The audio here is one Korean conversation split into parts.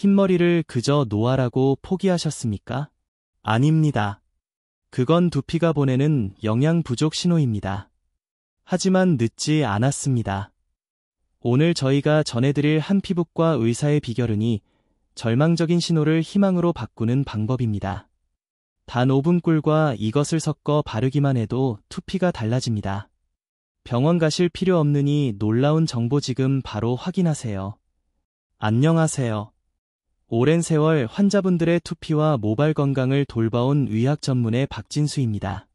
흰머리를 그저 노화라고 포기하셨습니까? 아닙니다. 그건 두피가 보내는 영양 부족 신호입니다. 하지만 늦지 않았습니다. 오늘 저희가 전해드릴 한피부과 의사의 비결은이 절망적인 신호를 희망으로 바꾸는 방법입니다. 단 5분 꿀과 이것을 섞어 바르기만 해도 두피가 달라집니다. 병원 가실 필요 없느니 놀라운 정보 지금 바로 확인하세요. 안녕하세요. 오랜 세월 환자분들의 두피와 모발 건강을 돌봐온 의학 전문의 박진수입니다.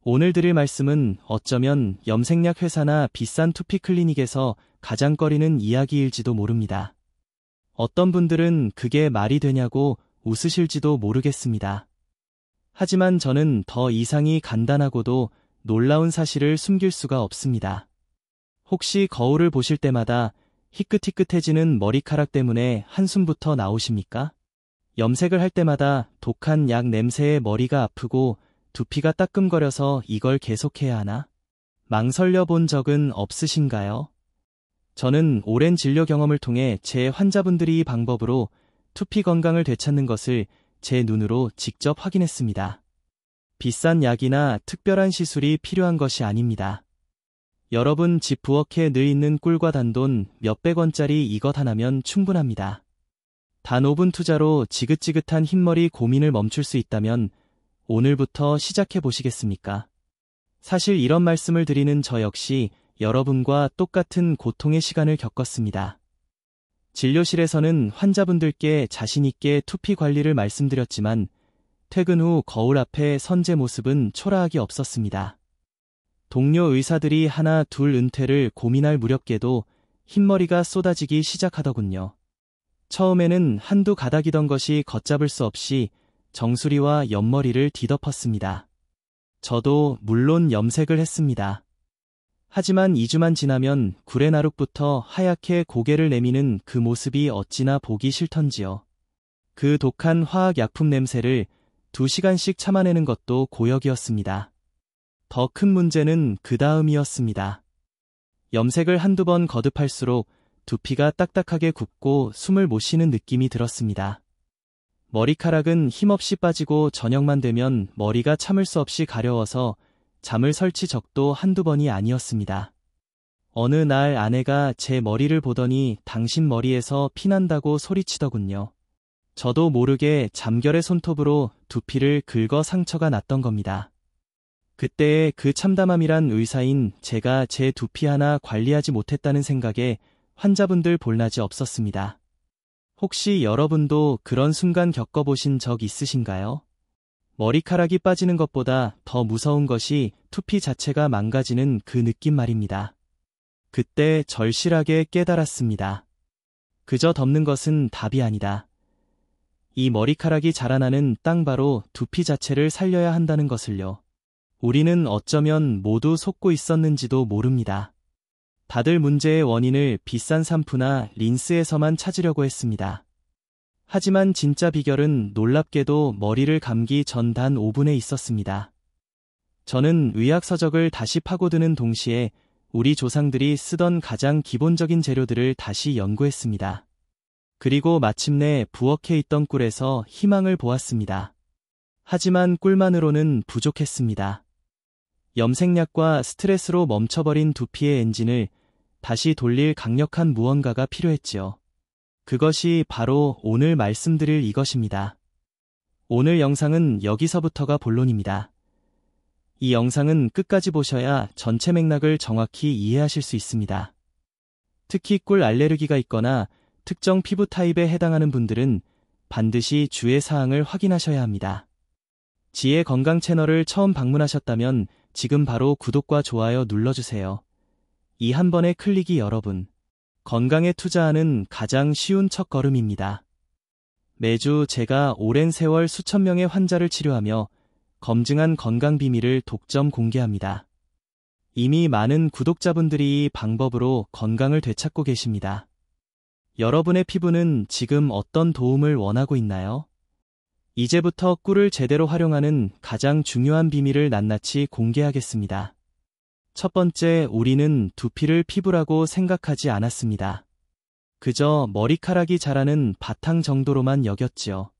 오늘 드릴 말씀은 어쩌면 염색약 회사나 비싼 두피 클리닉에서 가장 꺼리는 이야기일지도 모릅니다. 어떤 분들은 그게 말이 되냐고 웃으실지도 모르겠습니다. 하지만 저는 더 이상이 간단하고도 놀라운 사실을 숨길 수가 없습니다. 혹시 거울을 보실 때마다 희끗희끗해지는 머리카락 때문에 한숨부터 나오십니까? 염색을 할 때마다 독한 약 냄새에 머리가 아프고 두피가 따끔거려서 이걸 계속해야 하나? 망설여 본 적은 없으신가요? 저는 오랜 진료 경험을 통해 제 환자분들이 이 방법으로 두피 건강을 되찾는 것을 제 눈으로 직접 확인했습니다. 비싼 약이나 특별한 시술이 필요한 것이 아닙니다. 여러분 집 부엌에 늘 있는 꿀과 단돈 몇백 원짜리 이것 하나면 충분합니다. 단 5분 투자로 지긋지긋한 흰머리 고민을 멈출 수 있다면 오늘부터 시작해 보시겠습니까? 사실 이런 말씀을 드리는 저 역시 여러분과 똑같은 고통의 시간을 겪었습니다. 진료실에서는 환자분들께 자신있게 두피 관리를 말씀드렸지만 퇴근 후 거울 앞에 선 제 모습은 초라하게 없었습니다. 동료 의사들이 하나 둘 은퇴를 고민할 무렵께도 흰머리가 쏟아지기 시작하더군요. 처음에는 한두 가닥이던 것이 걷잡을 수 없이 정수리와 옆머리를 뒤덮었습니다. 저도 물론 염색을 했습니다. 하지만 2주만 지나면 구레나룻부터 하얗게 고개를 내미는 그 모습이 어찌나 보기 싫던지요. 그 독한 화학약품 냄새를 2시간씩 참아내는 것도 고역이었습니다. 더 큰 문제는 그 다음이었습니다. 염색을 한두 번 거듭할수록 두피가 딱딱하게 굽고 숨을 못 쉬는 느낌이 들었습니다. 머리카락은 힘없이 빠지고 저녁만 되면 머리가 참을 수 없이 가려워서 잠을 설치 적도 한두 번이 아니었습니다. 어느 날 아내가 제 머리를 보더니 당신 머리에서 피난다고 소리치더군요. 저도 모르게 잠결의 손톱으로 두피를 긁어 상처가 났던 겁니다. 그때의 그 참담함이란 의사인 제가 제 두피 하나 관리하지 못했다는 생각에 환자분들 볼나지 없었습니다. 혹시 여러분도 그런 순간 겪어보신 적 있으신가요? 머리카락이 빠지는 것보다 더 무서운 것이 두피 자체가 망가지는 그 느낌 말입니다. 그때 절실하게 깨달았습니다. 그저 덮는 것은 답이 아니다. 이 머리카락이 자라나는 땅 바로 두피 자체를 살려야 한다는 것을요. 우리는 어쩌면 모두 속고 있었는지도 모릅니다. 다들 문제의 원인을 비싼 샴푸나 린스에서만 찾으려고 했습니다. 하지만 진짜 비결은 놀랍게도 머리를 감기 전 단 5분에 있었습니다. 저는 의학 서적을 다시 파고드는 동시에 우리 조상들이 쓰던 가장 기본적인 재료들을 다시 연구했습니다. 그리고 마침내 부엌에 있던 꿀에서 희망을 보았습니다. 하지만 꿀만으로는 부족했습니다. 염색약과 스트레스로 멈춰버린 두피의 엔진을 다시 돌릴 강력한 무언가가 필요했지요. 그것이 바로 오늘 말씀드릴 이것입니다. 오늘 영상은 여기서부터가 본론입니다. 이 영상은 끝까지 보셔야 전체 맥락을 정확히 이해하실 수 있습니다. 특히 꿀 알레르기가 있거나 특정 피부 타입에 해당하는 분들은 반드시 주의 사항을 확인하셔야 합니다. 지혜 건강 채널을 처음 방문하셨다면 지금 바로 구독과 좋아요 눌러주세요. 이 한 번의 클릭이 여러분 건강에 투자하는 가장 쉬운 첫걸음입니다. 매주 제가 오랜 세월 수천 명의 환자를 치료하며 검증한 건강 비밀을 독점 공개합니다. 이미 많은 구독자분들이 이 방법으로 건강을 되찾고 계십니다. 여러분의 피부는 지금 어떤 도움을 원하고 있나요? 이제부터 꿀을 제대로 활용하는 가장 중요한 비밀을 낱낱이 공개하겠습니다. 첫 번째, 우리는 두피를 피부라고 생각하지 않았습니다. 그저 머리카락이 자라는 바탕 정도로만 여겼지요.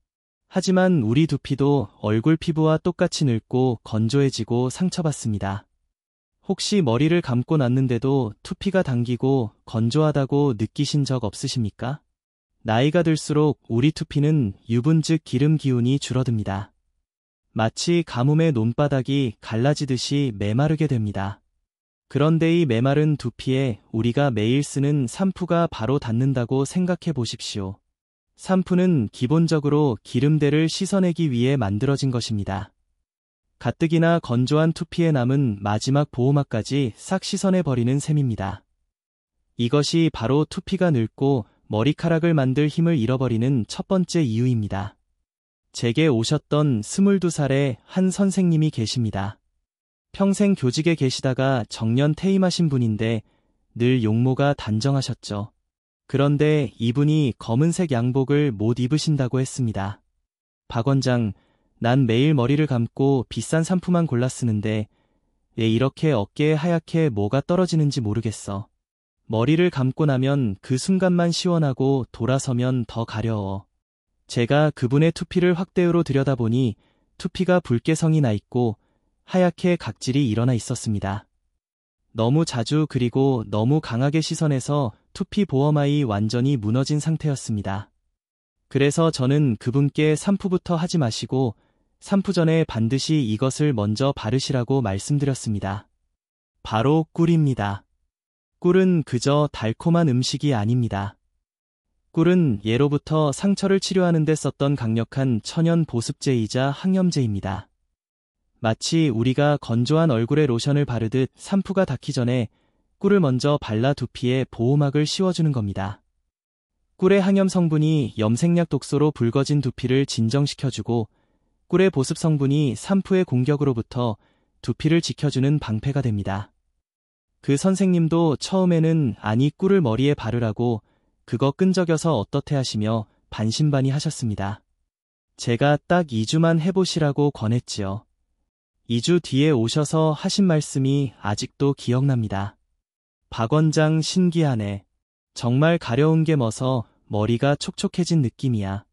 하지만 우리 두피도 얼굴 피부와 똑같이 늙고 건조해지고 상처받습니다. 혹시 머리를 감고 났는데도 투피가 당기고 건조하다고 느끼신 적 없으십니까? 나이가 들수록 우리 투피는 유분 즉 기름 기운이 줄어듭니다. 마치 가뭄에 논바닥이 갈라지듯이 메마르게 됩니다. 그런데 이 메마른 두피에 우리가 매일 쓰는 샴푸가 바로 닿는다고 생각해 보십시오. 샴푸는 기본적으로 기름때를 씻어내기 위해 만들어진 것입니다. 가뜩이나 건조한 투피에 남은 마지막 보호막까지 싹 씻어내버리는 셈입니다. 이것이 바로 투피가 늙고 머리카락을 만들 힘을 잃어버리는 첫 번째 이유입니다. 제게 오셨던 22살의 한 선생님이 계십니다. 평생 교직에 계시다가 정년 퇴임하신 분인데 늘 용모가 단정하셨죠. 그런데 이분이 검은색 양복을 못 입으신다고 했습니다. 박 원장, 난 매일 머리를 감고 비싼 샴푸만 골라 쓰는데 왜 이렇게 어깨에 하얗게 뭐가 떨어지는지 모르겠어. 머리를 감고 나면 그 순간만 시원하고 돌아서면 더 가려워. 제가 그분의 투피를 확대으로 들여다보니 투피가 붉게성이 나 있고 하얗게 각질이 일어나 있었습니다. 너무 자주 그리고 너무 강하게 씻어내서 투피 보호막이 완전히 무너진 상태였습니다. 그래서 저는 그분께 샴푸부터 하지 마시고 샴푸 전에 반드시 이것을 먼저 바르시라고 말씀드렸습니다. 바로 꿀입니다. 꿀은 그저 달콤한 음식이 아닙니다. 꿀은 예로부터 상처를 치료하는 데 썼던 강력한 천연 보습제이자 항염제입니다. 마치 우리가 건조한 얼굴에 로션을 바르듯 샴푸가 닿기 전에 꿀을 먼저 발라 두피에 보호막을 씌워주는 겁니다. 꿀의 항염 성분이 염색약 독소로 붉어진 두피를 진정시켜주고 꿀의 보습 성분이 샴푸의 공격으로부터 두피를 지켜주는 방패가 됩니다. 그 선생님도 처음에는 아니 꿀을 머리에 바르라고 그거 끈적여서 어떻게 하시며 반신반의 하셨습니다. 제가 딱 2주만 해보시라고 권했지요. 2주 뒤에 오셔서 하신 말씀이 아직도 기억납니다. 박 원장 신기하네. 정말 가려운 게 뭐서 머리가 촉촉해진 느낌이야.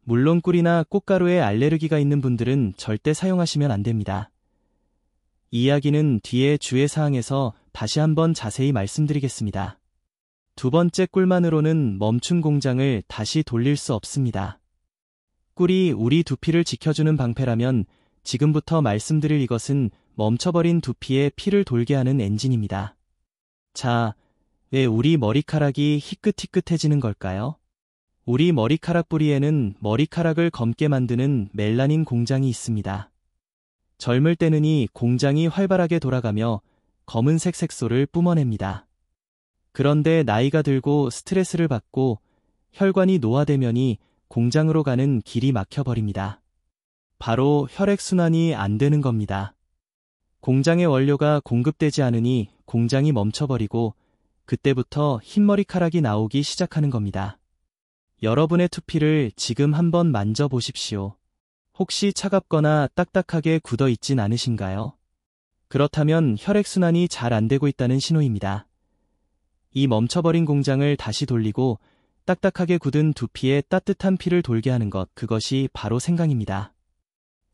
물론 꿀이나 꽃가루에 알레르기가 있는 분들은 절대 사용하시면 안 됩니다. 이 이야기는 뒤에 주의사항에서 다시 한번 자세히 말씀드리겠습니다. 두 번째 꿀만으로는 멈춘 공장을 다시 돌릴 수 없습니다. 꿀이 우리 두피를 지켜주는 방패라면 지금부터 말씀드릴 이것은 멈춰버린 두피에 피를 돌게 하는 엔진입니다. 자, 왜 우리 머리카락이 희끗희끗해지는 걸까요? 우리 머리카락 뿌리에는 머리카락을 검게 만드는 멜라닌 공장이 있습니다. 젊을 때는 이 공장이 활발하게 돌아가며 검은색 색소를 뿜어냅니다. 그런데 나이가 들고 스트레스를 받고 혈관이 노화되면이 공장으로 가는 길이 막혀버립니다. 바로 혈액순환이 안 되는 겁니다. 공장의 원료가 공급되지 않으니 공장이 멈춰버리고 그때부터 흰머리카락이 나오기 시작하는 겁니다. 여러분의 투피를 지금 한번 만져보십시오. 혹시 차갑거나 딱딱하게 굳어 있진 않으신가요? 그렇다면 혈액순환이 잘 안 되고 있다는 신호입니다. 이 멈춰버린 공장을 다시 돌리고 딱딱하게 굳은 두피에 따뜻한 피를 돌게 하는 것, 그것이 바로 생강입니다.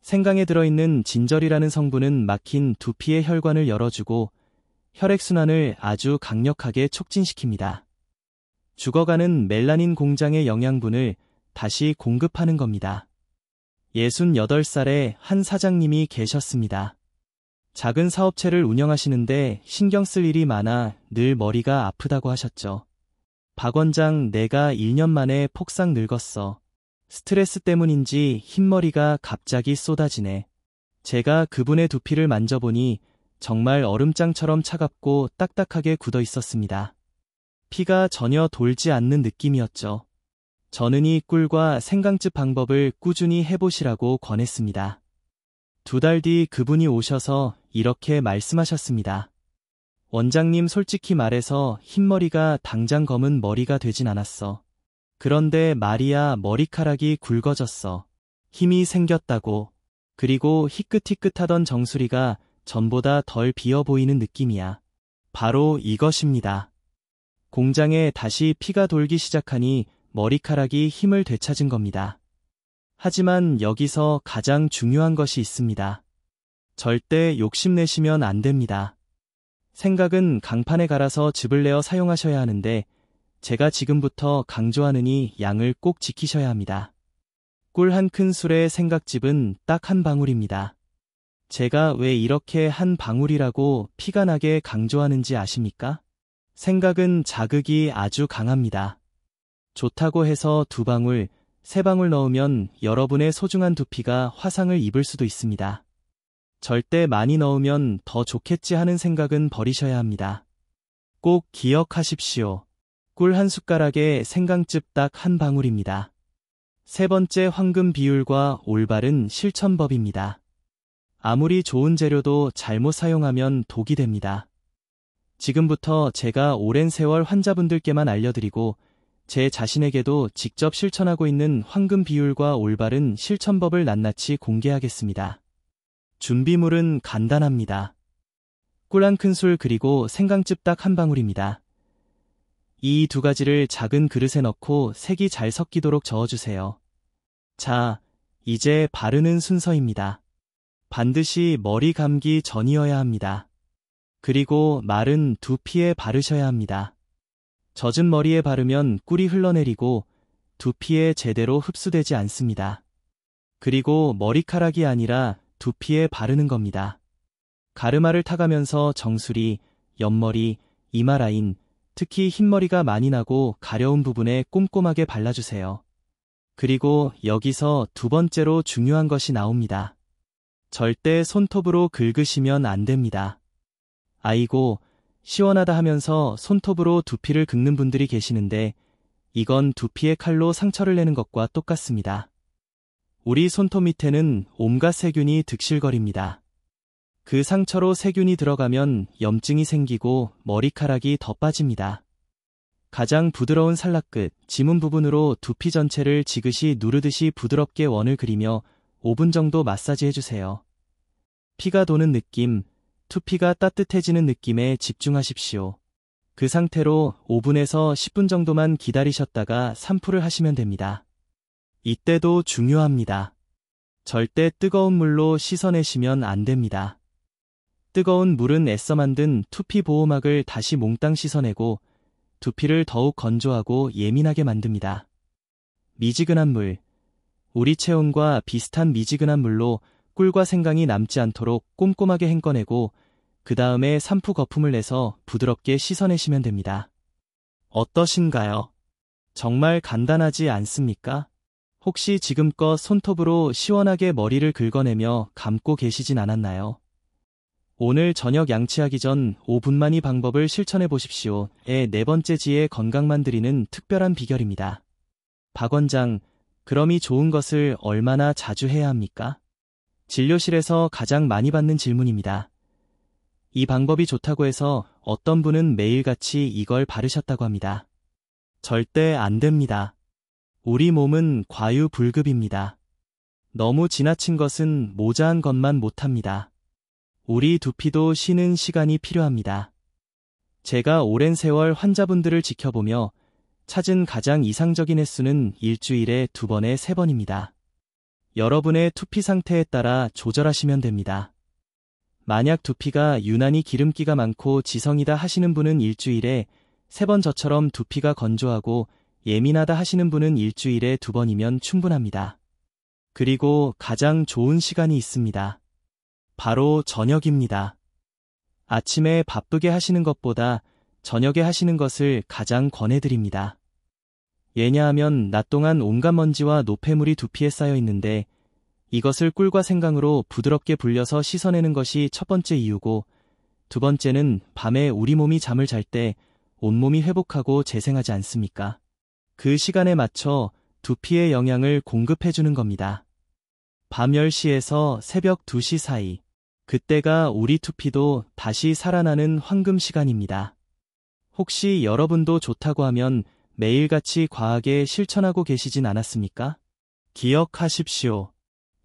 생강에 들어있는 진절이라는 성분은 막힌 두피의 혈관을 열어주고 혈액순환을 아주 강력하게 촉진시킵니다. 죽어가는 멜라닌 공장의 영양분을 다시 공급하는 겁니다. 68살의 한 사장님이 계셨습니다. 작은 사업체를 운영하시는데 신경 쓸 일이 많아 늘 머리가 아프다고 하셨죠. 박 원장, 내가 1년 만에 폭삭 늙었어. 스트레스 때문인지 흰머리가 갑자기 쏟아지네. 제가 그분의 두피를 만져보니 정말 얼음장처럼 차갑고 딱딱하게 굳어 있었습니다. 피가 전혀 돌지 않는 느낌이었죠. 저는 이 꿀과 생강즙 방법을 꾸준히 해보시라고 권했습니다. 2달 뒤 그분이 오셔서 이렇게 말씀하셨습니다. 원장님, 솔직히 말해서 흰머리가 당장 검은 머리가 되진 않았어. 그런데 말이야, 머리카락이 굵어졌어. 힘이 생겼다고. 그리고 희끗희끗하던 정수리가 전보다 덜 비어 보이는 느낌이야. 바로 이것입니다. 공장에 다시 피가 돌기 시작하니 머리카락이 힘을 되찾은 겁니다. 하지만 여기서 가장 중요한 것이 있습니다. 절대 욕심내시면 안 됩니다. 생각은 강판에 갈아서 즙을 내어 사용하셔야 하는데 제가 지금부터 강조하느니 양을 꼭 지키셔야 합니다. 꿀 한 큰술의 생각즙은 딱 한 방울입니다. 제가 왜 이렇게 한 방울이라고 피가 나게 강조하는지 아십니까? 생각은 자극이 아주 강합니다. 좋다고 해서 2방울, 3방울 넣으면 여러분의 소중한 두피가 화상을 입을 수도 있습니다. 절대 많이 넣으면 더 좋겠지 하는 생각은 버리셔야 합니다. 꼭 기억하십시오. 꿀 한 숟가락에 생강즙 딱 한 방울입니다. 세 번째, 황금 비율과 올바른 실천법입니다. 아무리 좋은 재료도 잘못 사용하면 독이 됩니다. 지금부터 제가 오랜 세월 환자분들께만 알려드리고 제 자신에게도 직접 실천하고 있는 황금 비율과 올바른 실천법을 낱낱이 공개하겠습니다. 준비물은 간단합니다. 꿀 한 큰술 그리고 생강즙 딱 한 방울입니다. 이 2가지를 작은 그릇에 넣고 색이 잘 섞이도록 저어주세요. 자, 이제 바르는 순서입니다. 반드시 머리 감기 전이어야 합니다. 그리고 마른 두피에 바르셔야 합니다. 젖은 머리에 바르면 꿀이 흘러내리고 두피에 제대로 흡수되지 않습니다. 그리고 머리카락이 아니라 두피에 바르는 겁니다. 가르마를 타가면서 정수리, 옆머리, 이마 라인, 특히 흰머리가 많이 나고 가려운 부분에 꼼꼼하게 발라주세요. 그리고 여기서 2번째로 중요한 것이 나옵니다. 절대 손톱으로 긁으시면 안 됩니다. 아이고, 시원하다 하면서 손톱으로 두피를 긁는 분들이 계시는데 이건 두피에 칼로 상처를 내는 것과 똑같습니다. 우리 손톱 밑에는 온갖 세균이 득실거립니다. 그 상처로 세균이 들어가면 염증이 생기고 머리카락이 더 빠집니다. 가장 부드러운 살라끝, 지문 부분으로 두피 전체를 지그시 누르듯이 부드럽게 원을 그리며 5분 정도 마사지 해주세요. 피가 도는 느낌, 두피가 따뜻해지는 느낌에 집중하십시오. 그 상태로 5분에서 10분 정도만 기다리셨다가 샴푸를 하시면 됩니다. 이때도 중요합니다. 절대 뜨거운 물로 씻어내시면 안 됩니다. 뜨거운 물은 애써 만든 두피 보호막을 다시 몽땅 씻어내고 두피를 더욱 건조하고 예민하게 만듭니다. 미지근한 물, 우리 체온과 비슷한 미지근한 물로 꿀과 생강이 남지 않도록 꼼꼼하게 헹궈내고 그 다음에 샴푸 거품을 내서 부드럽게 씻어내시면 됩니다. 어떠신가요? 정말 간단하지 않습니까? 혹시 지금껏 손톱으로 시원하게 머리를 긁어내며 감고 계시진 않았나요? 오늘 저녁 양치하기 전 5분만 이 방법을 실천해 보십시오. 의 4번째 지혜, 건강만 드리는 특별한 비결입니다. 박 원장, 그럼 이 좋은 것을 얼마나 자주 해야 합니까? 진료실에서 가장 많이 받는 질문입니다. 이 방법이 좋다고 해서 어떤 분은 매일같이 이걸 바르셨다고 합니다. 절대 안 됩니다. 우리 몸은 과유불급입니다. 너무 지나친 것은 모자한 것만 못합니다. 우리 두피도 쉬는 시간이 필요합니다. 제가 오랜 세월 환자분들을 지켜보며 찾은 가장 이상적인 횟수는 일주일에 2번에 3번입니다. 여러분의 두피 상태에 따라 조절하시면 됩니다. 만약 두피가 유난히 기름기가 많고 지성이다 하시는 분은 일주일에 3번, 저처럼 두피가 건조하고 예민하다 하시는 분은 일주일에 2번이면 충분합니다. 그리고 가장 좋은 시간이 있습니다. 바로 저녁입니다. 아침에 바쁘게 하시는 것보다 저녁에 하시는 것을 가장 권해드립니다. 왜냐하면 낮 동안 온갖 먼지와 노폐물이 두피에 쌓여 있는데 이것을 꿀과 생강으로 부드럽게 불려서 씻어내는 것이 첫 번째 이유고, 2번째는 밤에 우리 몸이 잠을 잘 때 온몸이 회복하고 재생하지 않습니까? 그 시간에 맞춰 두피에 영양을 공급해주는 겁니다. 밤 10시에서 새벽 2시 사이, 그때가 우리 두피도 다시 살아나는 황금 시간입니다. 혹시 여러분도 좋다고 하면 매일같이 과하게 실천하고 계시진 않았습니까? 기억하십시오.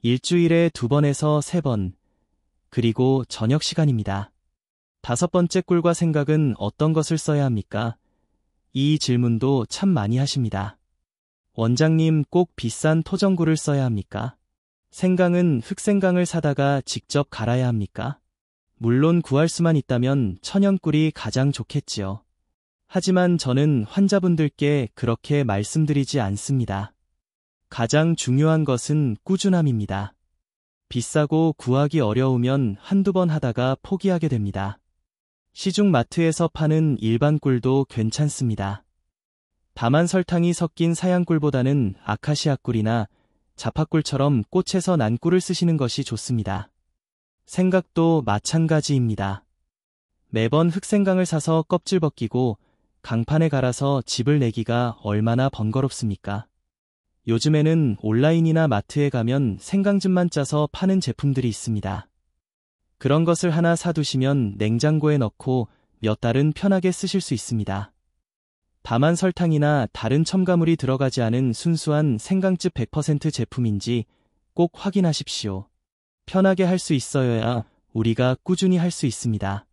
일주일에 2번에서 3번, 그리고 저녁 시간입니다. 5번째, 꿀과 생각은 어떤 것을 써야 합니까? 이 질문도 참 많이 하십니다. 원장님, 꼭 비싼 토정구를 써야 합니까? 생강은 흑생강을 사다가 직접 갈아야 합니까? 물론 구할 수만 있다면 천연꿀이 가장 좋겠지요. 하지만 저는 환자분들께 그렇게 말씀드리지 않습니다. 가장 중요한 것은 꾸준함입니다. 비싸고 구하기 어려우면 한두 번 하다가 포기하게 됩니다. 시중 마트에서 파는 일반 꿀도 괜찮습니다. 다만 설탕이 섞인 사양꿀보다는 아카시아 꿀이나 자파꿀처럼 꽃에서 난 꿀을 쓰시는 것이 좋습니다. 생각도 마찬가지입니다. 매번 흑생강을 사서 껍질 벗기고 강판에 갈아서 즙을 내기가 얼마나 번거롭습니까? 요즘에는 온라인이나 마트에 가면 생강즙만 짜서 파는 제품들이 있습니다. 그런 것을 하나 사두시면 냉장고에 넣고 몇 달은 편하게 쓰실 수 있습니다. 다만 설탕이나 다른 첨가물이 들어가지 않은 순수한 생강즙 100% 제품인지 꼭 확인하십시오. 편하게 할 수 있어야 우리가 꾸준히 할 수 있습니다.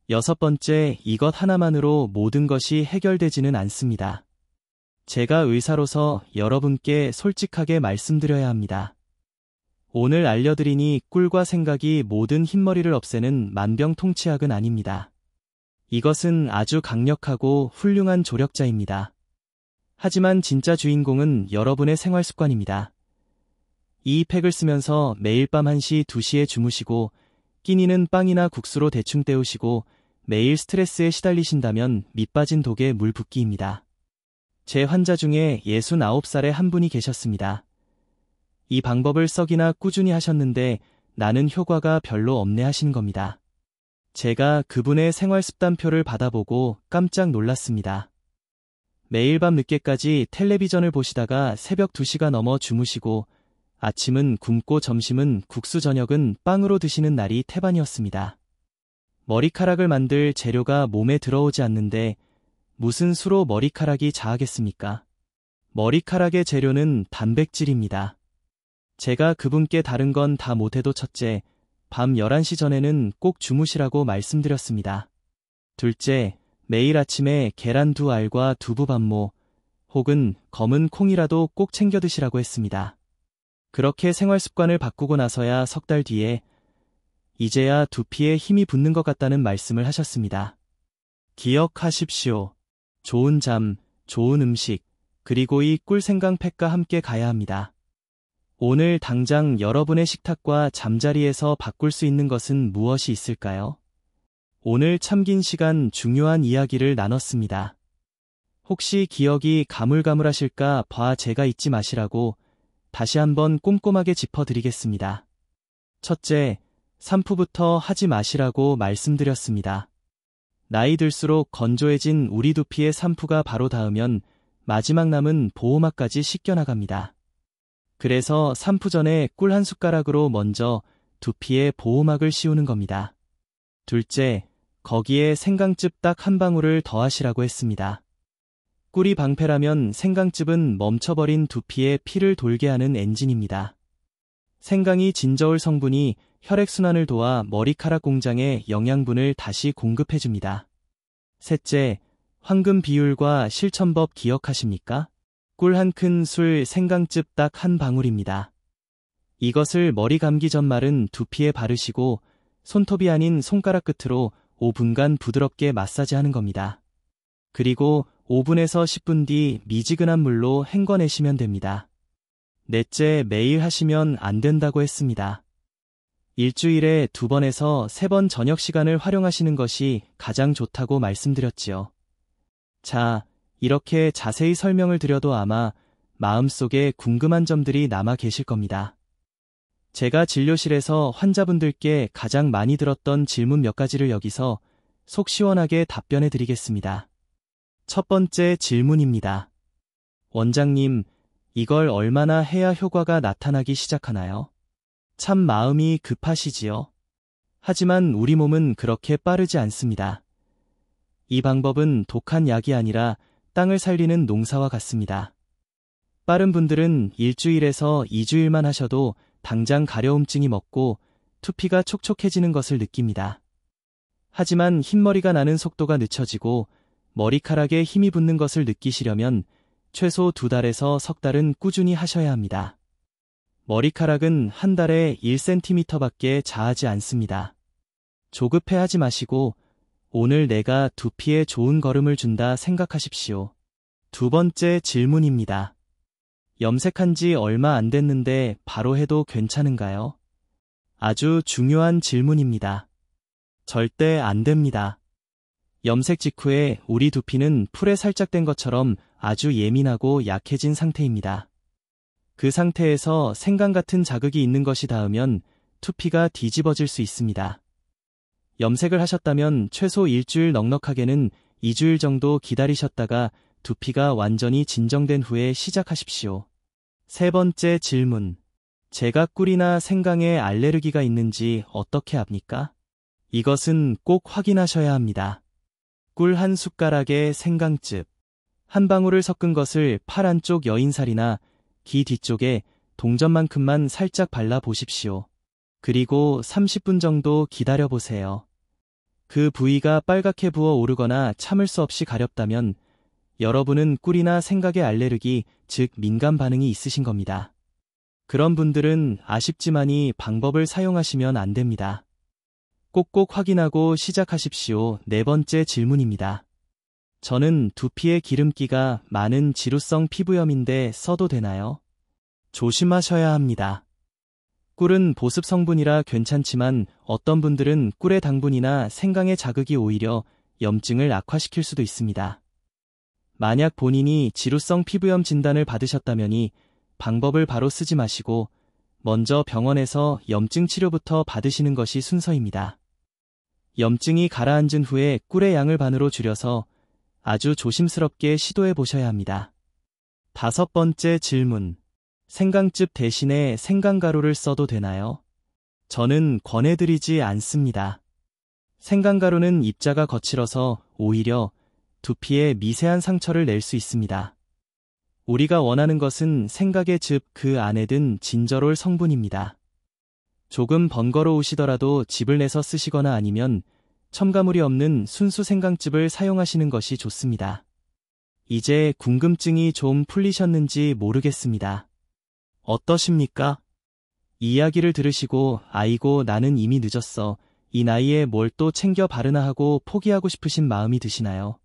6번째, 이것 하나만으로 모든 것이 해결되지는 않습니다. 제가 의사로서 여러분께 솔직하게 말씀드려야 합니다. 오늘 알려드리니 꿀과 생각이 모든 흰머리를 없애는 만병통치약은 아닙니다. 이것은 아주 강력하고 훌륭한 조력자입니다. 하지만 진짜 주인공은 여러분의 생활습관입니다. 이 팩을 쓰면서 매일 밤 1시, 2시에 주무시고 끼니는 빵이나 국수로 대충 때우시고 매일 스트레스에 시달리신다면 밑빠진 독에 물 붓기입니다. 제 환자 중에 69살의 한 분이 계셨습니다. 이 방법을 썩이나 꾸준히 하셨는데 나는 효과가 별로 없네 하신 겁니다. 제가 그분의 생활습단표를 받아보고 깜짝 놀랐습니다. 매일 밤 늦게까지 텔레비전을 보시다가 새벽 2시가 넘어 주무시고 아침은 굶고 점심은 국수, 저녁은 빵으로 드시는 날이 태반이었습니다. 머리카락을 만들 재료가 몸에 들어오지 않는데 무슨 수로 머리카락이 자라겠습니까? 머리카락의 재료는 단백질입니다. 제가 그분께 다른 건 다 못해도 첫째, 밤 11시 전에는 꼭 주무시라고 말씀드렸습니다. 둘째, 매일 아침에 계란 2알과 두부 반모 혹은 검은 콩이라도 꼭 챙겨 드시라고 했습니다. 그렇게 생활습관을 바꾸고 나서야 석 달 뒤에 이제야 두피에 힘이 붙는 것 같다는 말씀을 하셨습니다. 기억하십시오. 좋은 잠, 좋은 음식, 그리고 이 꿀생강 팩과 함께 가야 합니다. 오늘 당장 여러분의 식탁과 잠자리에서 바꿀 수 있는 것은 무엇이 있을까요? 오늘 참 긴 시간 중요한 이야기를 나눴습니다. 혹시 기억이 가물가물하실까 봐 제가 잊지 마시라고 다시 한번 꼼꼼하게 짚어드리겠습니다. 첫째, 샴푸부터 하지 마시라고 말씀드렸습니다. 나이 들수록 건조해진 우리 두피에 샴푸가 바로 닿으면 마지막 남은 보호막까지 씻겨나갑니다. 그래서 샴푸 전에 꿀 한 숟가락으로 먼저 두피에 보호막을 씌우는 겁니다. 둘째, 거기에 생강즙 딱 한 방울을 더하시라고 했습니다. 꿀이 방패라면 생강즙은 멈춰버린 두피에 피를 돌게 하는 엔진입니다. 생강이 진저올 성분이 혈액순환을 도와 머리카락 공장에 영양분을 다시 공급해줍니다. 셋째, 황금 비율과 실천법 기억하십니까? 꿀 한 큰술, 생강즙 딱 한 방울입니다. 이것을 머리 감기 전 마른 두피에 바르시고 손톱이 아닌 손가락 끝으로 5분간 부드럽게 마사지하는 겁니다. 그리고 5분에서 10분 뒤 미지근한 물로 헹궈내시면 됩니다. 넷째, 매일 하시면 안 된다고 했습니다. 일주일에 2번에서 3번 저녁 시간을 활용하시는 것이 가장 좋다고 말씀드렸지요. 자, 이렇게 자세히 설명을 드려도 아마 마음속에 궁금한 점들이 남아 계실 겁니다. 제가 진료실에서 환자분들께 가장 많이 들었던 질문 몇 가지를 여기서 속 시원하게 답변해 드리겠습니다. 첫 번째 질문입니다. 원장님, 이걸 얼마나 해야 효과가 나타나기 시작하나요? 참 마음이 급하시지요? 하지만 우리 몸은 그렇게 빠르지 않습니다. 이 방법은 독한 약이 아니라 땅을 살리는 농사와 같습니다. 빠른 분들은 일주일에서 2주일만 하셔도 당장 가려움증이 먹고 두피가 촉촉해지는 것을 느낍니다. 하지만 흰머리가 나는 속도가 늦춰지고 머리카락에 힘이 붙는 것을 느끼시려면 최소 2달에서 석 달은 꾸준히 하셔야 합니다. 머리카락은 한 달에 1cm밖에 자라지 않습니다. 조급해하지 마시고 오늘 내가 두피에 좋은 걸음을 준다 생각하십시오. 두 번째 질문입니다. 염색한 지 얼마 안 됐는데 바로 해도 괜찮은가요? 아주 중요한 질문입니다. 절대 안 됩니다. 염색 직후에 우리 두피는 풀에 살짝 된 것처럼 아주 예민하고 약해진 상태입니다. 그 상태에서 생강 같은 자극이 있는 것이 닿으면 두피가 뒤집어질 수 있습니다. 염색을 하셨다면 최소 일주일 넉넉하게는 2주일 정도 기다리셨다가 두피가 완전히 진정된 후에 시작하십시오. 세 번째 질문. 제가 꿀이나 생강에 알레르기가 있는지 어떻게 압니까? 이것은 꼭 확인하셔야 합니다. 꿀 한 숟가락에 생강즙 한 방울을 섞은 것을 팔 안쪽 여인살이나 귀 뒤쪽에 동전만큼만 살짝 발라 보십시오. 그리고 30분 정도 기다려 보세요. 그 부위가 빨갛게 부어오르거나 참을 수 없이 가렵다면 여러분은 꿀이나 생강에 알레르기, 즉 민감 반응이 있으신 겁니다. 그런 분들은 아쉽지만이 방법을 사용하시면 안 됩니다. 꼭꼭 확인하고 시작하십시오. 네 번째 질문입니다. 저는 두피에 기름기가 많은 지루성 피부염인데 써도 되나요? 조심하셔야 합니다. 꿀은 보습 성분이라 괜찮지만 어떤 분들은 꿀의 당분이나 생강의 자극이 오히려 염증을 악화시킬 수도 있습니다. 만약 본인이 지루성 피부염 진단을 받으셨다면이 방법을 바로 쓰지 마시고 먼저 병원에서 염증 치료부터 받으시는 것이 순서입니다. 염증이 가라앉은 후에 꿀의 양을 반으로 줄여서 아주 조심스럽게 시도해 보셔야 합니다. 다섯 번째 질문. 생강즙 대신에 생강가루를 써도 되나요? 저는 권해드리지 않습니다. 생강가루는 입자가 거칠어서 오히려 두피에 미세한 상처를 낼 수 있습니다. 우리가 원하는 것은 생강의 즙 그 안에 든 진저롤 성분입니다. 조금 번거로우시더라도 즙을 내서 쓰시거나 아니면 첨가물이 없는 순수 생강즙을 사용하시는 것이 좋습니다. 이제 궁금증이 좀 풀리셨는지 모르겠습니다. 어떠십니까? 이야기를 들으시고 아이고 나는 이미 늦었어. 이 나이에 뭘 또 챙겨 바르나 하고 포기하고 싶으신 마음이 드시나요?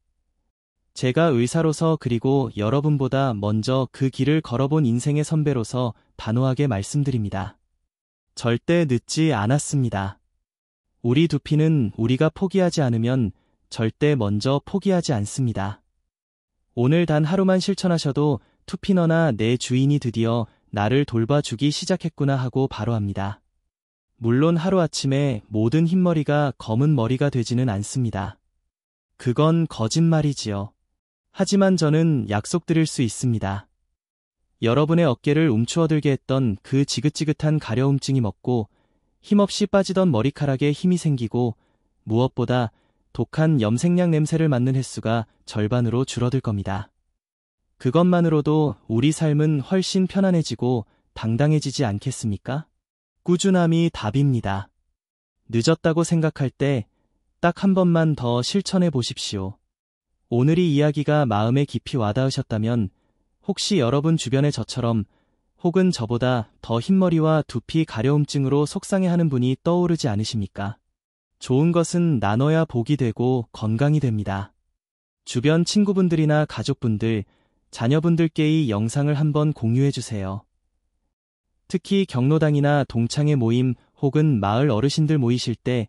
제가 의사로서 그리고 여러분보다 먼저 그 길을 걸어본 인생의 선배로서 단호하게 말씀드립니다. 절대 늦지 않았습니다. 우리 두피는 우리가 포기하지 않으면 절대 먼저 포기하지 않습니다. 오늘 단 하루만 실천하셔도 투피너나 내 주인이 드디어 나를 돌봐주기 시작했구나 하고 바로 합니다. 물론 하루아침에 모든 흰머리가 검은 머리가 되지는 않습니다. 그건 거짓말이지요. 하지만 저는 약속드릴 수 있습니다. 여러분의 어깨를 움츠어들게 했던 그 지긋지긋한 가려움증이 먹고 힘없이 빠지던 머리카락에 힘이 생기고 무엇보다 독한 염색약 냄새를 맡는 횟수가 절반으로 줄어들 겁니다. 그것만으로도 우리 삶은 훨씬 편안해지고 당당해지지 않겠습니까? 꾸준함이 답입니다. 늦었다고 생각할 때 딱 한 번만 더 실천해 보십시오. 오늘 이 이야기가 마음에 깊이 와닿으셨다면 혹시 여러분 주변에 저처럼 혹은 저보다 더 흰머리와 두피 가려움증으로 속상해하는 분이 떠오르지 않으십니까? 좋은 것은 나눠야 복이 되고 건강이 됩니다. 주변 친구분들이나 가족분들, 자녀분들께 이 영상을 한번 공유해주세요. 특히 경로당이나 동창회 모임 혹은 마을 어르신들 모이실 때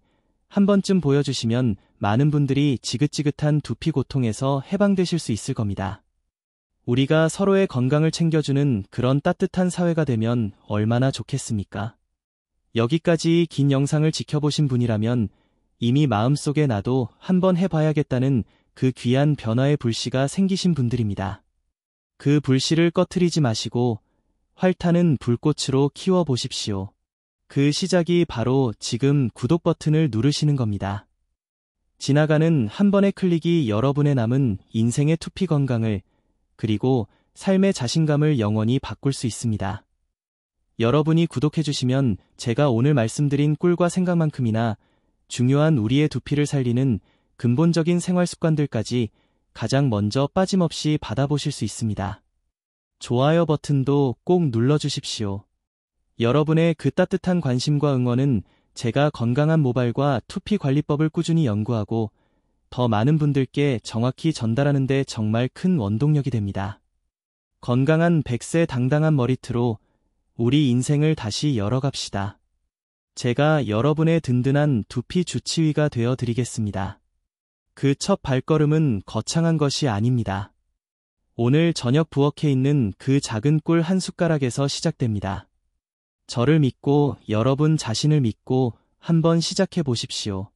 한 번쯤 보여주시면 많은 분들이 지긋지긋한 두피 고통에서 해방되실 수 있을 겁니다. 우리가 서로의 건강을 챙겨주는 그런 따뜻한 사회가 되면 얼마나 좋겠습니까? 여기까지 긴 영상을 지켜보신 분이라면 이미 마음속에 나도 한번 해봐야겠다는 그 귀한 변화의 불씨가 생기신 분들입니다. 그 불씨를 꺼트리지 마시고 활타는 불꽃으로 키워보십시오. 그 시작이 바로 지금 구독 버튼을 누르시는 겁니다. 지나가는 한 번의 클릭이 여러분의 남은 인생의 두피 건강을 그리고 삶의 자신감을 영원히 바꿀 수 있습니다. 여러분이 구독해주시면 제가 오늘 말씀드린 꿀과 생강만큼이나 중요한 우리의 두피를 살리는 근본적인 생활 습관들까지 가장 먼저 빠짐없이 받아보실 수 있습니다. 좋아요 버튼도 꼭 눌러주십시오. 여러분의 그 따뜻한 관심과 응원은 제가 건강한 모발과 두피 관리법을 꾸준히 연구하고 더 많은 분들께 정확히 전달하는 데 정말 큰 원동력이 됩니다. 건강한 100세 당당한 머리트로 우리 인생을 다시 열어갑시다. 제가 여러분의 든든한 두피 주치의가 되어 드리겠습니다. 그 첫 발걸음은 거창한 것이 아닙니다. 오늘 저녁 부엌에 있는 그 작은 꿀 한 숟가락에서 시작됩니다. 저를 믿고 여러분 자신을 믿고 한번 시작해 보십시오.